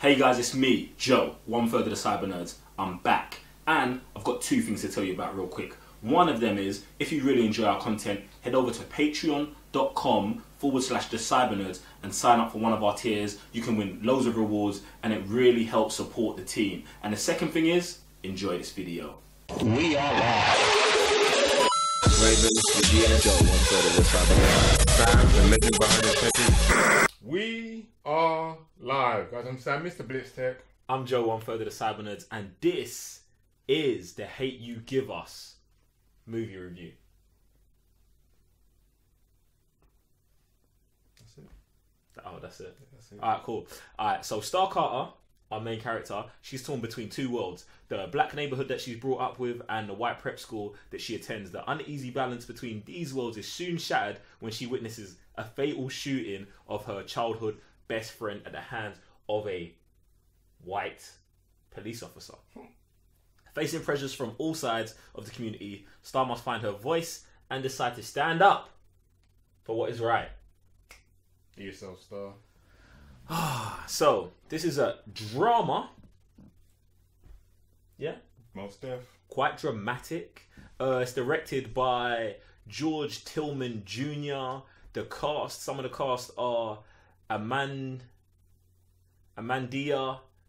Hey guys, it's me, Joe, one third of the Cyber Nerds. I'm back, and I've got two things to tell you about real quick. One of them is, if you really enjoy our content, head over to patreon.com/the Cyber Nerds and sign up for one of our tiers. You can win loads of rewards, and it really helps support the team. And the second thing is, enjoy this video. We are live. Ravens, G and Joe, one third of the Cyber Nerds. Sam, the legend behind the curtain. We are live, guys. I'm Sam, Mr. Blitz Tech. I'm Joe, one third of the Cyber Nerds, and this is the Hate You Give Us movie review. That's it. Oh, that's it. That's it. Alright, cool. Alright, so Star Carter, our main character, she's torn between two worlds. The black neighborhood that she's brought up with and the white prep school that she attends. The uneasy balance between these worlds is soon shattered when she witnesses a fatal shooting of her childhood best friend at the hands of a white police officer. Facing pressures from all sides of the community, Star must find her voice and decide to stand up for what is right. Be yourself, Star. So, this is a drama. Yeah? Most deaf. Quite dramatic. It's directed by George Tillman Jr. The cast, some of the cast are Amandia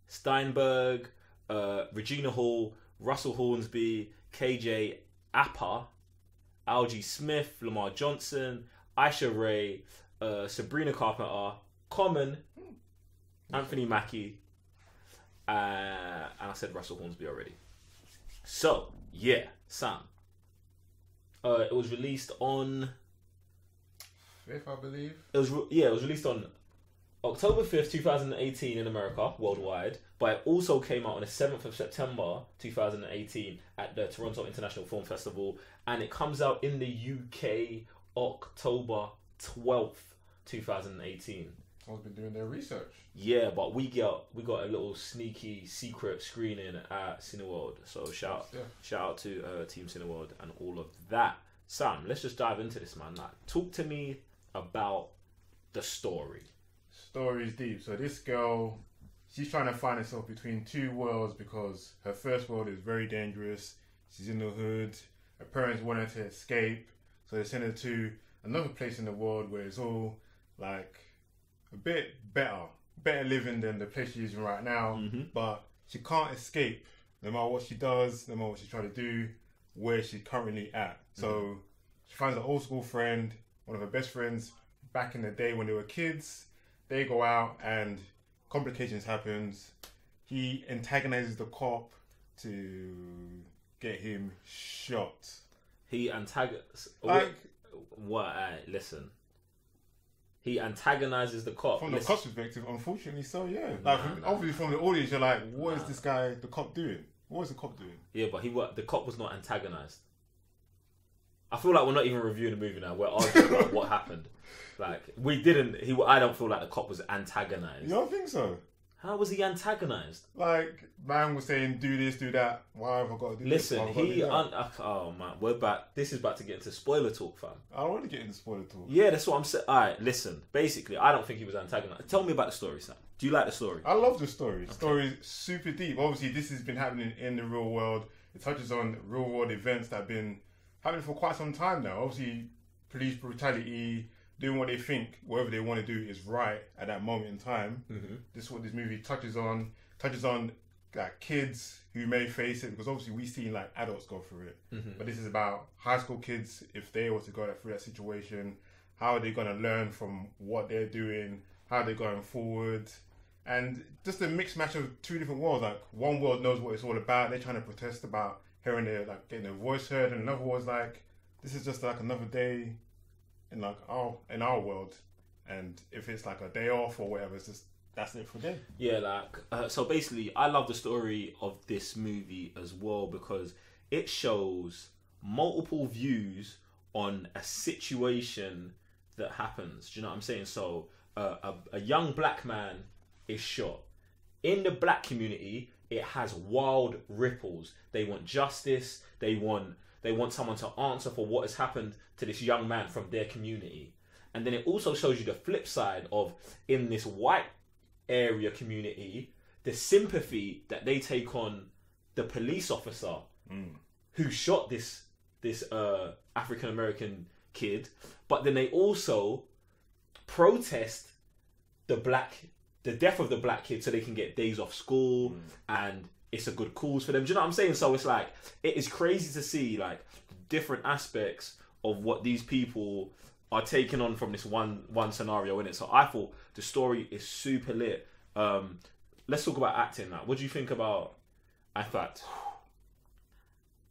Steinberg, Regina Hall, Russell Hornsby, KJ Appa, Algie Smith, Lamar Johnson, Aisha Ray, Sabrina Carpenter, Common, Anthony Mackie, and I said Russell Hornsby already. So, yeah, Sam. It was released on... 5th, I believe. It was released on October 5th, 2018 in America, worldwide, but it also came out on the 7th of September 2018 at the Toronto International Film Festival, and it comes out in the UK October 12th, 2018. Someone's been doing their research. Yeah, but we got a little sneaky secret screening at Cineworld, so shout out to Team Cineworld and all of that. Sam, let's just dive into this, man. Like, talk to me about the story. Story's deep. So this girl, she's trying to find herself between two worlds because her first world is very dangerous. She's in the hood. Her parents want her to escape, so they send her to another place in the world where it's all like a bit better living than the place she's in right now. Mm-hmm. But she can't escape no matter what she does, no matter what she's trying to do, where she's currently at. So she finds an old school friend, one of her best friends back in the day when they were kids. They go out and complications happens. He antagonizes the cop to get him shot. He antagonizes... Like... What? Listen. He antagonizes the cop. From the cop's perspective, unfortunately so, yeah. Like, obviously from the audience, you're like, what is this guy, the cop, doing? What is the cop doing? Yeah, but the cop was not antagonized. I feel like we're not even reviewing the movie now. We're arguing about what happened. Like, I don't feel like the cop was antagonized. You don't think so? How was he antagonized? Like, man was saying, do this, do that. Why have I got to do this? Listen, oh man, we're back. This is about to get into spoiler talk, fam. I don't want to get into spoiler talk. Yeah, that's what I'm saying. Alright, listen. Basically, I don't think he was antagonized. Tell me about the story, Sam. Do you like the story? I love the story. The story is super deep. Obviously, this has been happening in the real world. It touches on real world events that have been happening for quite some time now. Obviously, police brutality, doing what they think, whatever they want to do is right at that moment in time. Mm-hmm. This is what this movie touches on like kids who may face it, because obviously we've seen like adults go through it. Mm-hmm. But this is about high school kids, if they were to go through that situation, how are they going to learn from what they're doing, how they're going forward. And just a mixed match of two different worlds. Like, one world knows what it's all about, they're trying to protest about hearing their, like, getting their voice heard, and another world's like, this is just like another day in like in our world, and if it's like a day off or whatever, it's just that's it for them. Yeah, like so basically, I love the story of this movie as well because it shows multiple views on a situation that happens. Do you know what I'm saying? So a young black man is shot in the black community. It has wild ripples. They want justice. They want someone to answer for what has happened to this young man from their community. And then it also shows you the flip side of, in this white area community, the sympathy that they take on the police officer who shot this African American kid, but then they also protest the death of the black kid so they can get days off school and it's a good cause for them. Do you know what I'm saying? So it's like, it is crazy to see like different aspects of what these people are taking on from this one scenario in it. So I thought the story is super lit. Let's talk about acting now. What do you think about? In fact,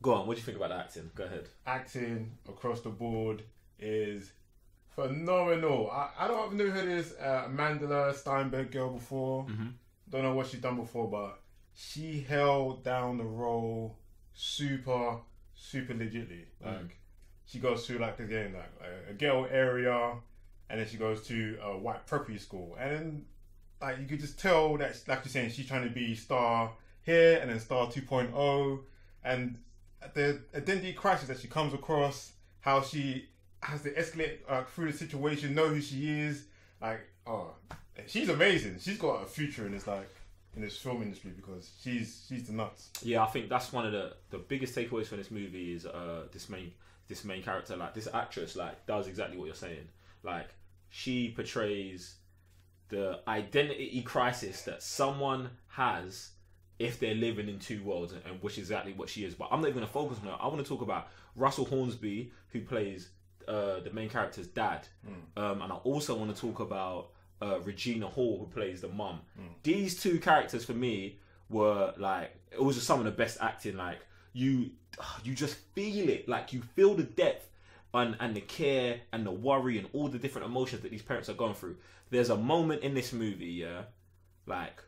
go on. What do you think about the acting? Go ahead. Acting across the board is phenomenal. I've never heard of this Mandela Steinberg girl before. Don't know what she's done before, but she held down the role super legitly. Like she goes through like again like a ghetto area, and then she goes to a white preppy school, and then like you could just tell that, like you're saying, she's trying to be star here and then star 2.0, and the identity crisis that she comes across, how she has to escalate through the situation, know who she is. Like, oh, she's amazing. She's got a future in this film industry because she's the nuts. Yeah, I think that's one of the biggest takeaways from this movie is this main character, like this actress, like does exactly what you're saying. Like she portrays the identity crisis that someone has if they're living in two worlds, and which is exactly what she is. But I'm not even going to focus on her. I want to talk about Russell Hornsby, who plays the main character's dad, and I also want to talk about Regina Hall, who plays the mum. These two characters for me were like, it was just some of the best acting. Like you just feel it, like you feel the depth and the care and the worry and all the different emotions that these parents are going through. There's a moment in this movie, yeah, like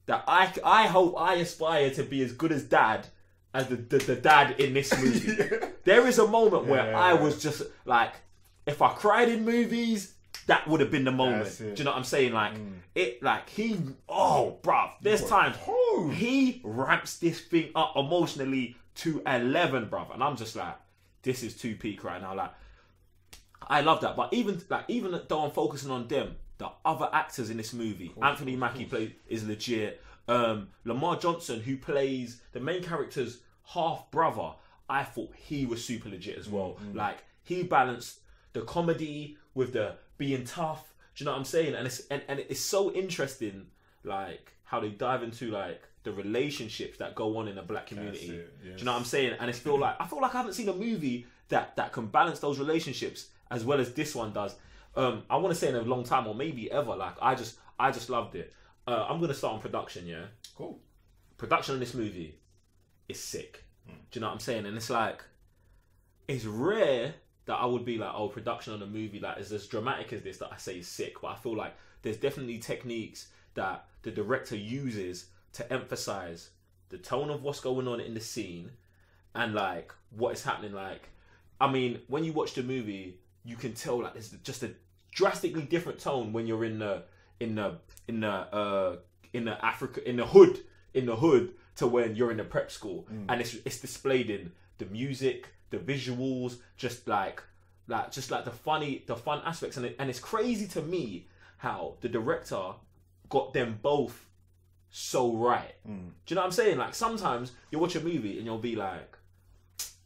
that I hope I aspire to be as good as dad as the dad in this movie. There is a moment where I was just like, if I cried in movies, that would have been the moment. Do you know what I'm saying? Like it, like bruv, there's times he ramps this thing up emotionally to 11, bruv, and I'm just like, this is too peak right now. Like, I love that. But even though I'm focusing on them, the other actors in this movie, Anthony Mackie is legit. Lamar Johnson, who plays the main character's half brother, I thought he was super legit as well. Like he balanced the comedy with the being tough. Do you know what I'm saying? And it's so interesting, like how they dive into like the relationships that go on in the black community. Yes. Do you know what I'm saying? And I feel like I haven't seen a movie that can balance those relationships as well as this one does. I want to say in a long time or maybe ever. Like I just loved it. I'm gonna start on production. Yeah, cool. Production in this movie is sick. Do you know what I'm saying? And it's like, it's rare that I would be like, oh, production on a movie like is as dramatic as this that I say is sick. But I feel like there's definitely techniques that the director uses to emphasize the tone of what's going on in the scene and like what is happening. Like, I mean, when you watch the movie, you can tell like there's just a drastically different tone when you're in the hood to when you're in the prep school, and it's displayed in the music, the visuals, just like the fun aspects, and it's crazy to me how the director got them both so right. Do you know what I'm saying? Like sometimes you watch a movie and you'll be like,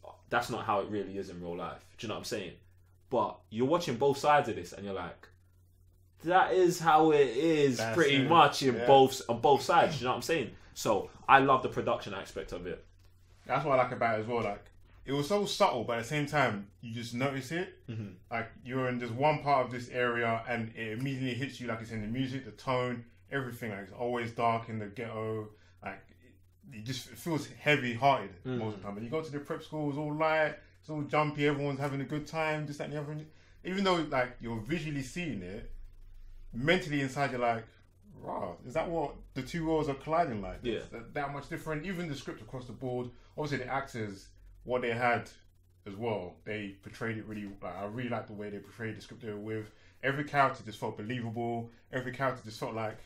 oh, that's not how it really is in real life. Do you know what I'm saying? But you're watching both sides of this and you're like, that is how it is. That's pretty much on both sides. You know what I'm saying? So I love the production aspect of it. That's what I like about it as well. Like it was so subtle, but at the same time, you just notice it. Like you're in just one part of this area, and it immediately hits you. Like it's in the music, the tone, everything. Like it's always dark in the ghetto. Like it just feels heavy-hearted most of the time. But you go to the prep school, it's all light, it's all jumpy. Everyone's having a good time. This, that, and the other. Even though like you're visually seeing it, mentally inside you're like, wow, is that what the two worlds are colliding like? Yeah. That much different. Even the script across the board, obviously the actors, what they had as well, they portrayed it really, like, I really liked the way they portrayed the script they were with. Every character just felt believable. Every character just felt like,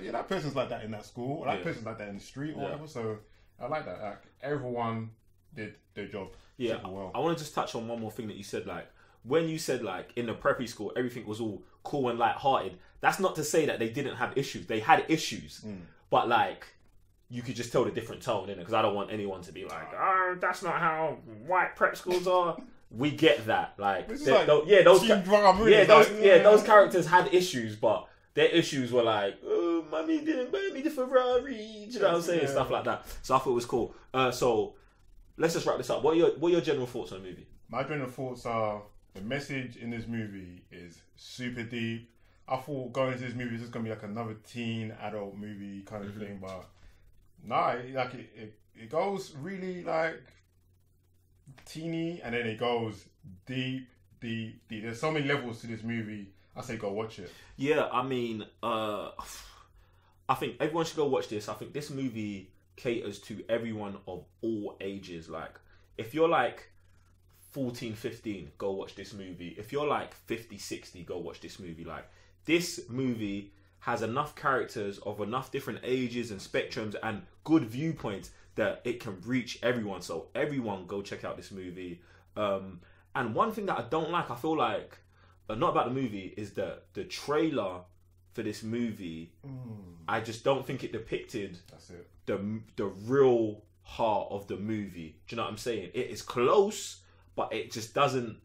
yeah, that person's like that in that school, or that person's like that in the street or whatever. So I like that. Like everyone did their job super well. I want to just touch on one more thing that you said, like, when you said like in the preppy school everything was all cool and light-hearted, that's not to say that they didn't have issues. They had issues, but like you could just tell the different tone in it, because I don't want anyone to be like, oh, that's not how white prep schools are. We get that, like, those characters had issues, but their issues were like, oh, mommy didn't buy me the Ferrari, you know what I'm saying, stuff like that. So I thought it was cool. So let's just wrap this up. What are your general thoughts on the movie? My general thoughts are, the message in this movie is super deep. I thought going into this movie, this is gonna be like another teen adult movie kind of thing, but nah, like it goes really like teeny, and then it goes deep. There's so many levels to this movie. I say go watch it. Yeah, I mean, I think everyone should go watch this. I think this movie caters to everyone of all ages. Like, if you're like 14, 15, go watch this movie. If you're like 50, 60, go watch this movie. Like, this movie has enough characters of enough different ages and spectrums and good viewpoints that it can reach everyone. So everyone go check out this movie. And one thing that I don't like, I feel like, not about the movie, is that the trailer for this movie, I just don't think it depicted the real heart of the movie. Do you know what I'm saying? It is close, but it just doesn't.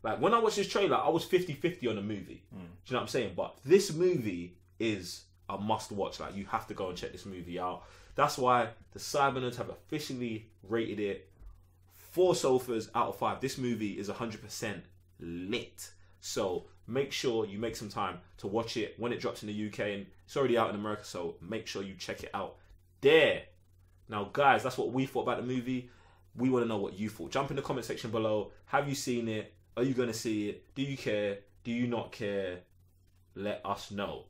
Like, when I watched this trailer, I was 50-50 on the movie. Do you know what I'm saying? But this movie is a must watch. Like, you have to go and check this movie out. That's why the Cybernerds have officially rated it 4 sofas out of 5. This movie is 100% lit. So make sure you make some time to watch it when it drops in the UK, and it's already out in America, so make sure you check it out there. Now, guys, that's what we thought about the movie. We want to know what you thought. Jump in the comment section below. Have you seen it? Are you going to see it? Do you care? Do you not care? Let us know.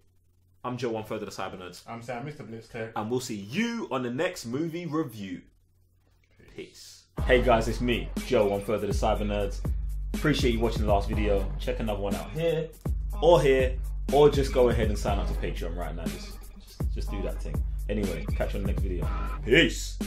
I'm Joe, one third of the Cybernerds. I'm Sam, Mr. Blitztech. And we'll see you on the next movie review. Peace. Hey guys, it's me, Joe, one third of the Cybernerds. Appreciate you watching the last video. Check another one out here, or just go ahead and sign up to Patreon right now. Just do that thing. Anyway, catch you on the next video. Peace.